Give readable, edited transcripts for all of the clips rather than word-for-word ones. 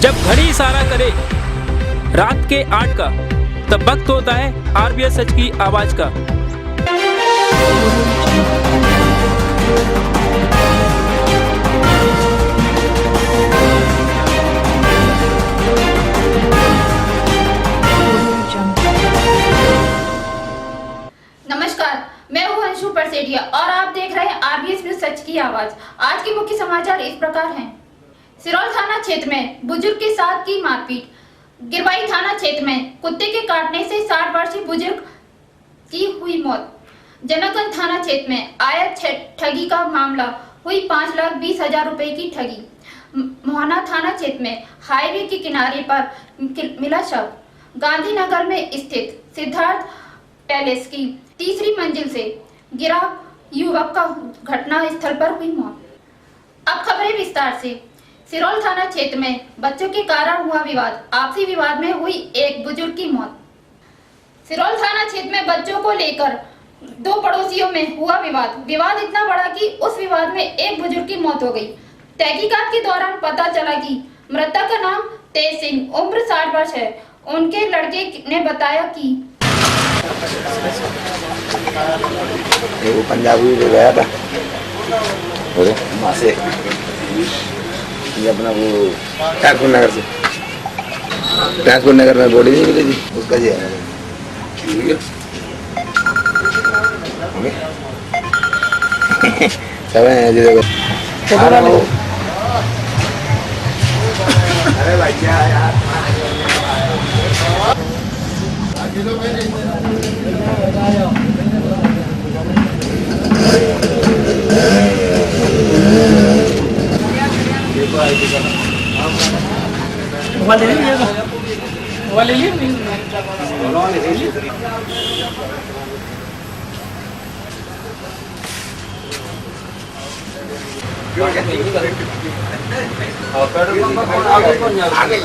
जब घड़ी इशारा करे रात के 8 का, तब वक्त होता है आरबीएस सच की आवाज का। नमस्कार, मैं हूं अंशु परसेटिया और आप देख रहे हैं आरबीएस न्यूज सच की आवाज। आज के मुख्य समाचार इस प्रकार हैं। सिरौल थाना क्षेत्र में बुजुर्ग के साथ की मारपीट। गिरवाई थाना क्षेत्र में कुत्ते के काटने से 60 वर्षीय बुजुर्ग की हुई मौत। जनकगंज थाना क्षेत्र में आया ठगी का मामला, हुई 5,20,000 रुपए की ठगी। मोहना थाना क्षेत्र में हाईवे के किनारे पर मिला शव। गांधीनगर में स्थित सिद्धार्थ पैलेस की तीसरी मंजिल से गिरा युवक का घटना स्थल पर हुई मौत। अब खबरें विस्तार से। सिरौल थाना क्षेत्र में बच्चों के कारण हुआ विवाद। आपसी विवाद में हुई एक बुजुर्ग की मौत। सिरौल थाना क्षेत्र में बच्चों को लेकर दो पड़ोसियों में हुआ विवाद। विवाद इतना बड़ा कि उस विवाद में एक बुजुर्ग की मौत हो गई। तहकीकात के दौरान पता चला कि मृतक का नाम तेज सिंह, उम्र 60 वर्ष है। उनके लड़के ने बताया कि वो पंजाबी जो गया था वहाँ से, ये अपना वो ट्रांसपोर्ट नगर में बॉडी नहीं मिली थी, उसका जी है। सब है जी, देखो अरे भाई क्या यार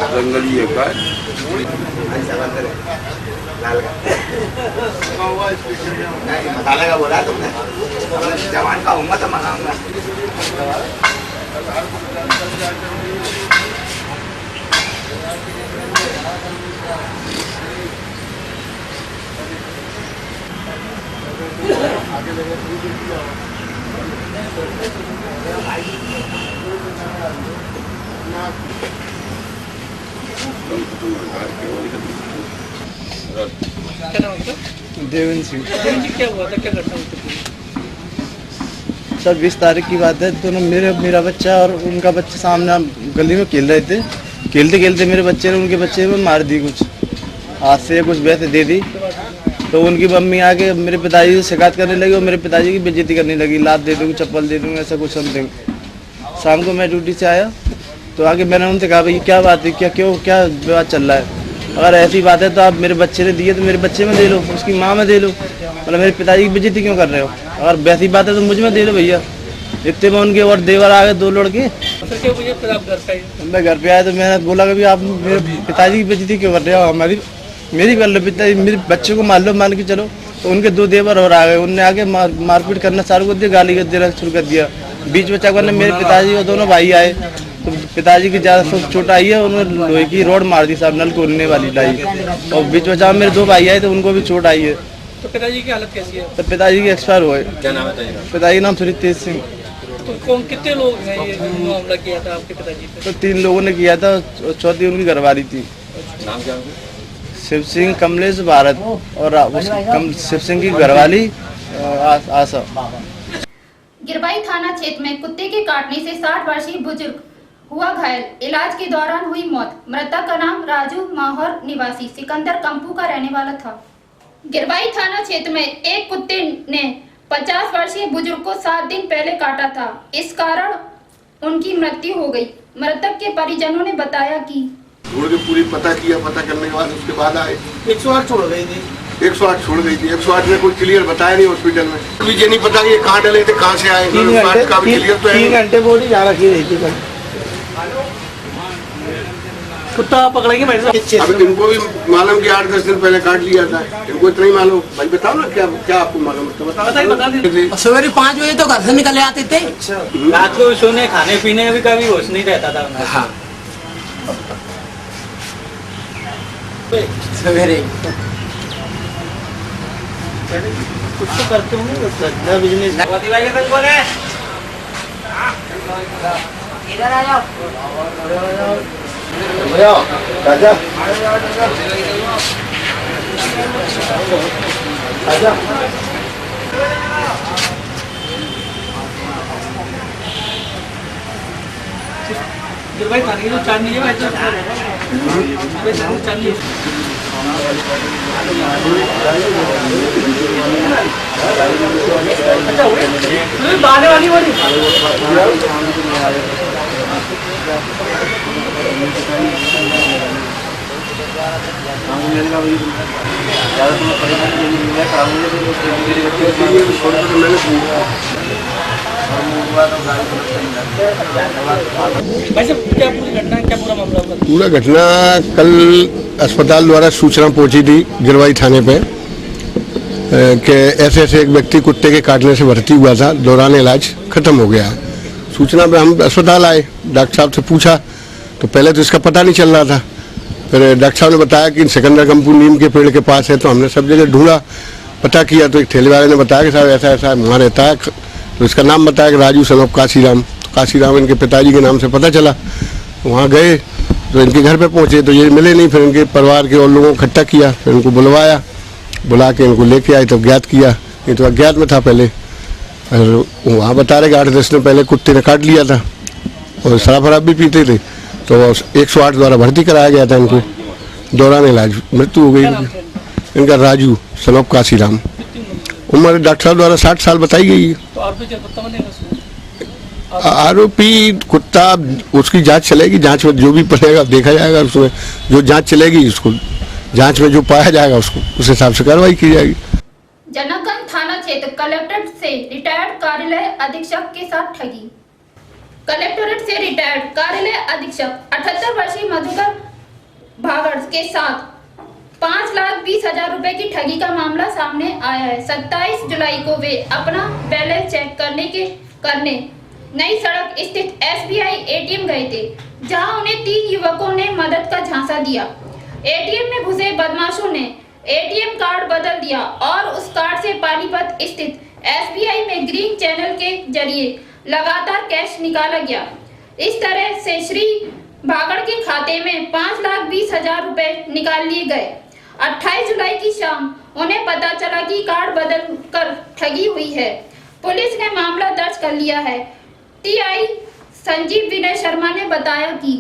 जंगली है लाल का मसाला का बोला तुमने, जवान का होगा तो मंगाऊंगा। देवेंद्र सिंह। क्या हुआ था, क्या घटना हुई थी? सर 20 तारीख की बात है। दोनों मेरा बच्चा और उनका बच्चा सामने गली में खेल रहे थे। खेलते खेलते मेरे बच्चे ने उनके बच्चे में मार दी, कुछ हाथ से कुछ वैसे दे दी। तो उनकी मम्मी आके मेरे पिताजी से शिकायत करने लगी और मेरे पिताजी की बेइज्जती करने लगी, लात दे दूँगी, चप्पल दे दूँगी, ऐसा कुछ समथिंग। शाम को मैं ड्यूटी से आया तो आगे मैंने उनसे कहा भाई क्या बात है, क्या विवाद चल रहा है। अगर ऐसी बात है तो आप मेरे बच्चे ने दिए तो मेरे बच्चे में दे लो, उसकी माँ में दे लो, मतलब मेरे पिताजी की बेइज्जती क्यों कर रहे हो। अगर वैसी बात है तो मुझ में दे लो भैया। इतने में उनके और देवर आ गए, 2 लड़के। क्या भैया फिर आप घर पे आए? मैं घर पे आया तो मैंने बोला कि आप मेरे पिताजी की बेइज्जती क्यों कर रहे हो, मेरी कर लो, पिताजी मेरे बच्चे को मार लो, मान के चलो। तो उनके 2 देवर और आ गए, उनने आके मारपीट करना चालू कर दिया, गाली देना शुरू कर दिया। बीच बच्चा करने मेरे पिताजी और दोनों भाई आए तो पिताजी की ज़्यादा चोट आई है, उन्होंने लोहे की रोड मार दी साहब, नल खोलने वाली लाई। और बीच बच्चा मेरे 2 भाई आए तो उनको भी चोट आई है। तो पिताजी की हालत कैसी है? तो पिताजी की एक्सपायर हुए। क्या नाम है? पिताजी नाम श्री तेज सिंह। तो कौन कितने लोग हैं ये मामला किया था आपके पिताजी पे? तो 3 लोगों ने किया था, चौथी उनकी घरवाली थी। नाम क्या? शिव सिंह, कमलेश, भारत और शिव सिंह की घरवाली आशा। गिरवाई थाना क्षेत्र में कुत्ते के काटने से 60 वर्षीय बुजुर्ग हुआ घायल। इलाज के दौरान हुई मौत। मृतक का नाम राजू माहौर निवासी सिकंदर कंपू का रहने वाला था। गिरवाई थाना क्षेत्र में एक कुत्ते ने 50 वर्षीय बुजुर्ग को 7 दिन पहले काटा था। इस कारण उनकी मृत्यु हो गई। मृतक के परिजनों ने बताया कि ढूंढ के पूरी पता किया, पता करने के बाद उसके बाद आए 108 छोड़ गई थी। 108 छोड़ गई थी। 108 में कोई क्लियर बताया नहीं हॉस्पिटल में। अभी ये नहीं पता कि ये कहाँ डले थे, कहाँ से आए। 3 घंटे बॉडी यहाँ रखी रही थी। कुत्ता पकड़ेंगे भाई साहब। अब इनको भी मालूम कि 8-10 दिन पहले काट लिया था, इनको इतना ही मालूम। भाई बताओ ना क्या क्या आपको मालूम है तो बताओ। सवेरे 5 बजे तो घर से निकले आते थे। रात को सोने खाने पीने में भी कभी होश नहीं रहता था। हाँ सवेरे कुछ तो करते होंगे बिजनेस। इधर आ जाओ। राजा राजा भाई थाने की जो चांदी है भाई चांदी अच्छा बाने वाली वाली भाई साहब क्या पूरी घटना क्या पूरा मामला हुआ? पूरा घटना कल अस्पताल द्वारा सूचना पहुंची थी गिरवाई थाने पे कि ऐसे ऐसे एक व्यक्ति कुत्ते के काटने से भर्ती हुआ था, दौरान इलाज खत्म हो गया। सूचना पे हम अस्पताल आए, डॉक्टर साहब से पूछा तो पहले तो इसका पता नहीं चल रहा था। फिर डॉक्टर साहब ने बताया कि सिकंदर कंपू नीम के पेड़ के पास है, तो हमने सब जगह ढूंढा, पता किया तो एक ठेले वाले ने बताया कि साहब ऐसा ऐसा वहाँ रहता है। तो इसका नाम बताया कि राजू सन ऑफ काशीराम। काशीराम इनके पिताजी के नाम से पता चला। वहाँ गए तो इनके घर पे पहुँचे तो ये मिले नहीं। फिर इनके परिवार के और लोगों को इकट्ठा किया, फिर इनको बुलवाया, बुला के इनको लेके आए, तब ज्ञात किया। ये तो अज्ञात में था पहले। और वहाँ बता रहे कि 8-10 दिन पहले कुत्ते ने काट लिया था और शराब वराब भी पीते थे, तो 108 द्वारा भर्ती कराया गया था इनको। दौरान इलाज मृत्यु हो गई इनका। Raju son of Kashiram. उम्र डॉक्टर साहब द्वारा 60 साल बताई गई है। तो आरोपी क्या कुत्ता बनेगा उसमें? आरोपी कुत्ता उसकी जांच चलेगी, जांच में जो भी पड़ेगा देखा जाएगा। उसमें जो जांच चलेगी उसको जांच में जो पाया जाएगा उसको उस हिसाब से कार्रवाई की जाएगी। जनकगंज थाना क्षेत्र कलेक्ट्रेट से रिटायर्ड कार्यालय अधीक्षक के साथ ठगी। कलेक्टोरेट से रिटायर्ड कार्यालय अधीक्षक 78 वर्षीय मधुकर भागड़ के साथ 5,20,000 रुपए की ठगी का मामला सामने आया है। 27 जुलाई को वे अपना बैलेंस चेक करने नई सड़क स्थित SBI ATM गए थे, जहां उन्हें 3 युवकों ने मदद का झांसा दिया। ATM में घुसे बदमाशों ने ATM कार्ड बदल दिया और उस कार्ड से पानीपत स्थित SBI में ग्रीन चैनल के जरिए लगातार कैश निकाला गया। इस तरह से श्री भागड़ के खाते में 5,20,000 रुपए निकाल लिए गए। 28 जुलाई की शाम उन्हें पता चला कि कार्ड बदल कर ठगी हुई है। पुलिस ने मामला दर्ज कर लिया है। TI संजीव विनय शर्मा ने बताया कि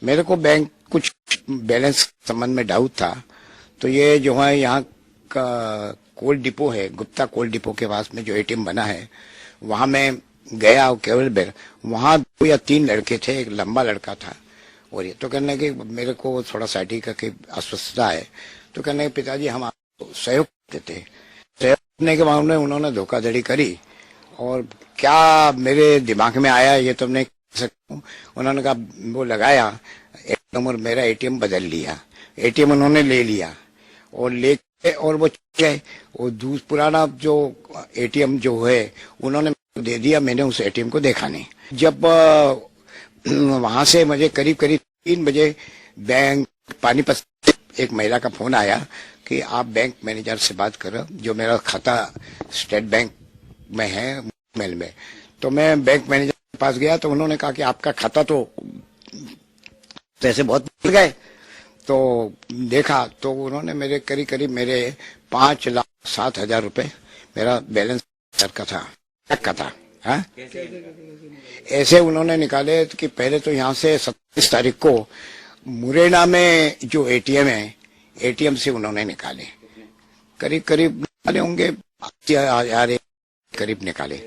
मेरे को बैंक कुछ बैलेंस संबंध में डाउट था, तो ये जो है यहाँ का कोल डिपो है, गुप्ता कोल डिपो के पास में जो ATM बना है, वहां मैं गया केवल बेर। वहां 2 या 3 लड़के थे, एक लंबा लड़का था और ये तो कहने कि मेरे को थोड़ा साइटी का की अस्वस्थता है, तो कहने पिताजी हम आपको सहयोग देते। सहयोग करने के बाद उन्होंने धोखाधड़ी करी और क्या मेरे दिमाग में आया ये तो नहीं कह सकता। उन्होंने कहा वो लगाया और मेरा ATM बदल लिया। ATM उन्होंने ले लिया और लेके और वो गए और पुराना जो ATM जो है उन्होंने दे दिया। मैंने उस ATM को देखा नहीं। जब वहां से मुझे करीब 3 बजे बैंक पानीपत एक महिला का फोन आया कि आप बैंक मैनेजर से बात करो, जो मेरा खाता स्टेट बैंक में है मेल में। तो मैं बैंक मैनेजर के पास गया तो उन्होंने कहा कि आपका खाता तो पैसे बहुत मिल गए। तो देखा तो उन्होंने मेरे करीब मेरे 5,07,000 रुपए मेरा बैलेंस का था। हाँ? ऐसे उन्होंने निकाले कि पहले तो यहाँ से 27 तारीख को मुरैना में जो ATM है, ATM से उन्होंने निकाले करीब निकाले होंगे 80,000 करीब निकाले।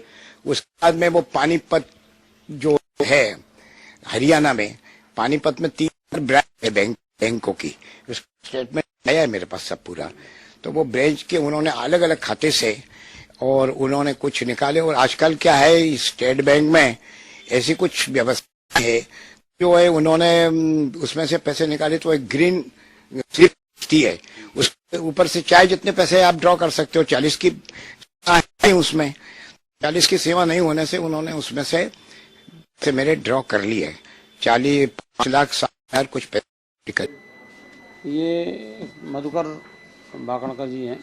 उसके बाद में वो पानीपत जो है हरियाणा में, पानीपत में 3 ब्रांच है बैंकों की, उसका स्टेटमेंट आया है मेरे पास सब पूरा। तो वो ब्रांच के उन्होंने अलग अलग खाते से और उन्होंने कुछ निकाले। और आजकल क्या है स्टेट बैंक में ऐसी कुछ व्यवस्था है जो है उन्होंने उसमें से पैसे निकाले तो एक ग्रीन स्लिप है, उसके ऊपर से चाहे जितने पैसे आप ड्रॉ कर सकते हो। 40 की उसमें 40 की सेवा नहीं होने से उन्होंने उसमें से मेरे ड्रॉ कर लिए 5,07,000 कुछ पैसे। ये मधुकर बाकणकर जी हैं।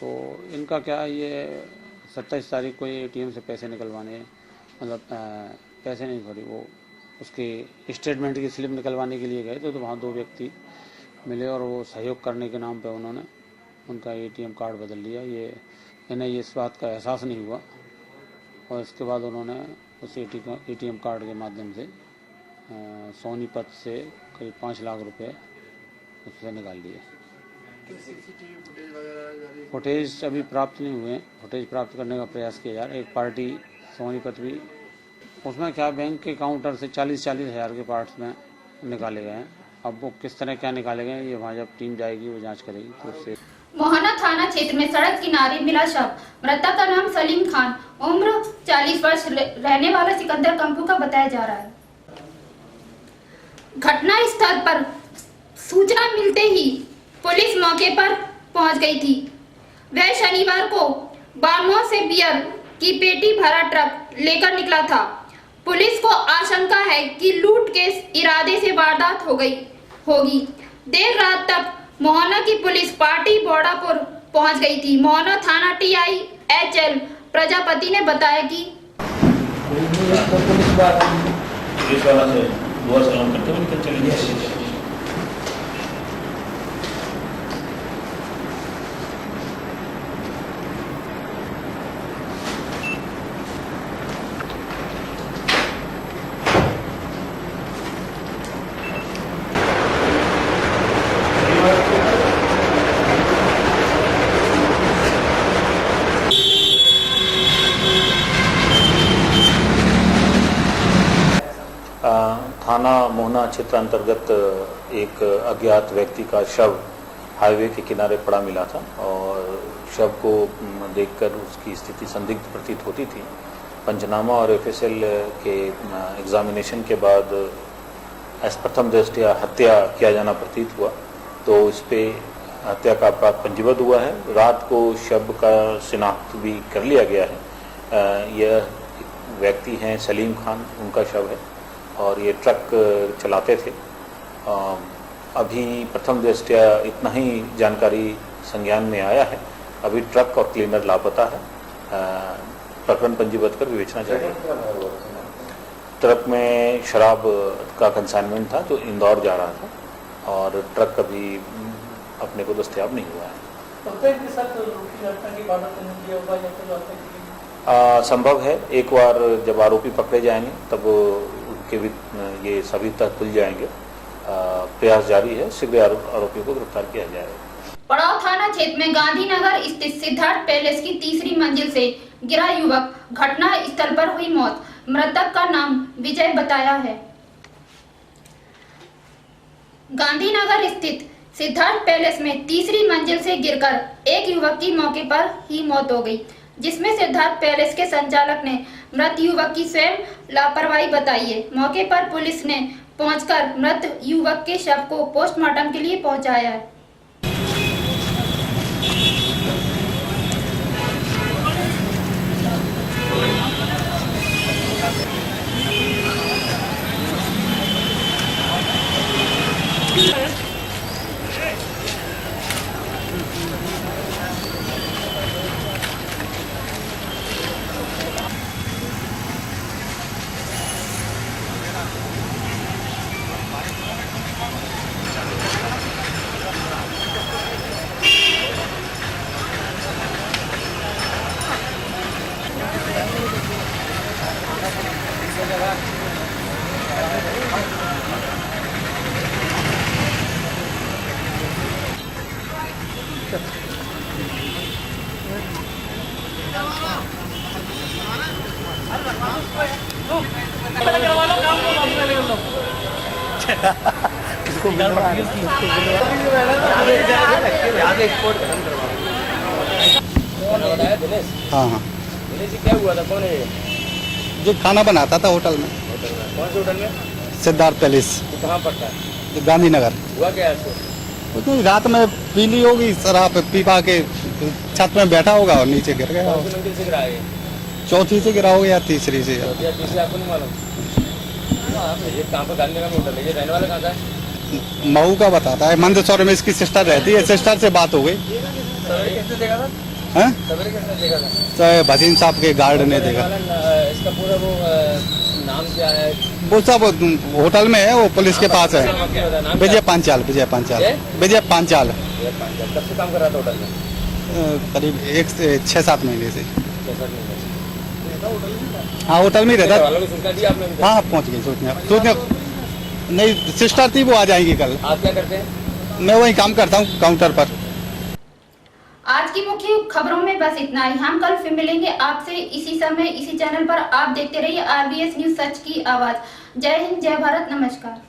तो इनका क्या है, ये 27 तारीख को ये ATM से पैसे निकलवाने, मतलब पैसे नहीं, सॉरी, वो उसके स्टेटमेंट की स्लिप निकलवाने के लिए गए तो वहाँ 2 व्यक्ति मिले और वो सहयोग करने के नाम पे उन्होंने उनका ATM कार्ड बदल लिया। ये इन्हें इस बात का एहसास नहीं हुआ और इसके बाद उन्होंने उस ATM कार्ड के माध्यम से सोनीपत से करीब 5 लाख रुपए उससे निकाल लिए। फुटेज अभी प्राप्त नहीं हुए, फुटेज प्राप्त करने का प्रयास किया जा रहा है। एक पार्टी सोनीपत भी, उसमें क्या बैंक के काउंटर से 40-40 हज़ार के पार्ट्स में निकाले गए हैं। अब वो किस तरह क्या निकाले गए ये वहाँ जब टीम जाएगी वो जांच करेगी तो उससे। मोहना थाना क्षेत्र में सड़क किनारे मिला शव। मृतक का नाम सलीम खान, उम्र 40 वर्ष, रहने वाला सिकंदर कंपू का बताया जा रहा है। घटना स्थल पर सूचना मिलते ही पुलिस मौके पर पहुंच गई थी। वह शनिवार को बारमो से बियर की पेटी भरा ट्रक लेकर निकला था। पुलिस को आशंका है कि लूट के इरादे से वारदात होगी। देर रात तक मोहना की पुलिस पार्टी बोड़ापुर पहुंच गई थी। मोहना थाना TI HL प्रजापति ने बताया कि पुलिस वाला से दुआ सलाम करते हुए निकल चले गए। थाना मोहना क्षेत्र अंतर्गत एक अज्ञात व्यक्ति का शव हाईवे के किनारे पड़ा मिला था और शव को देखकर उसकी स्थिति संदिग्ध प्रतीत होती थी। पंचनामा और FSL के एग्जामिनेशन के बाद प्रथम दृष्टया हत्या किया जाना प्रतीत हुआ, तो इस पे हत्या का अपराध पंजीबद्ध हुआ है। रात को शव का शिनाख्त भी कर लिया गया है। यह व्यक्ति हैं सलीम खान, उनका शव है और ये ट्रक चलाते थे। अभी प्रथम दृष्टया इतना ही जानकारी संज्ञान में आया है। अभी ट्रक और क्लीनर लापता है। प्रकरण पंजीबद्ध कर विवेचना जारी है। ट्रक में शराब का कंसाइनमेंट था जो इंदौर जा रहा था और ट्रक अभी अपने को दस्तयाब नहीं हुआ है। संभव है एक बार जब आरोपी पकड़े जाएंगे तब उनके भी ये सभी तक खुल जाएंगे। प्रयास जारी है, शीघ्र आरोपियों को गिरफ्तार किया जाएगा। पड़ाव थाना क्षेत्र में गांधीनगर स्थित सिद्धार्थ पैलेस की 3री मंजिल से गिरा युवक, घटना स्थल पर हुई मौत। मृतक का नाम विजय बताया है। गांधीनगर स्थित सिद्धार्थ पैलेस में 3री मंजिल से गिरकर एक युवक की मौके पर ही मौत हो गई, जिसमें सिद्धार्थ पैलेस के संचालक ने मृत युवक की स्वयं लापरवाही बताई है। मौके पर पुलिस ने पहुंचकर मृत युवक के शव को पोस्टमार्टम के लिए पहुंचाया है। हाँ हाँ, क्या हुआ था? कौन है ये? जो खाना बनाता था होटल में। कौन से होटल में? सिद्धार्थ पैलेस, कहाँ पड़ता है? गांधीनगर। हुआ क्या है इसको? तो रात में पी ली होगी शराब, पी पा के छत में बैठा होगा और नीचे गिर गया। कौन सी मंजिल से गिरा है ये? 4थी से गिरा होगा या 3री से। तीसरी आपको नहीं मालूम? ये कहाँ पर? गांधीनगर में होटल है। ये रहने वाला कहाँ का है? मऊ का बताता है, मंदसौर में इसकी सिस्टर रहती है, सिस्टर से बात हो गई। सवेरे किसने देखा था? हैं? सवेरे किसने देखा था? तो भसीन साहब के गार्ड ने देखा। इसका पूरा वो नाम क्या है? वो सब होटल में है, वो पुलिस के पास है। नाम विजय पांचाल, विजय पांचाल, विजय पांचाल। कब से काम कर रहा था होटल में? करीब 6-7 महीने से। 6-7 महीने से। हाँ, होटल में ही रहता। वालों को सूचना दी आपने? हाँ, पहुँच गई सूचना। नहीं, सिस्टर थी, वो आ जाएंगी कल। आप क्या करते हैं? मैं वही काम करता हूँ काउंटर पर। आज की मुख्य खबरों में बस इतना ही। हम कल फिर मिलेंगे आपसे इसी समय इसी चैनल पर। आप देखते रहिए RBS न्यूज, सच की आवाज। जय हिंद, जय भारत, नमस्कार।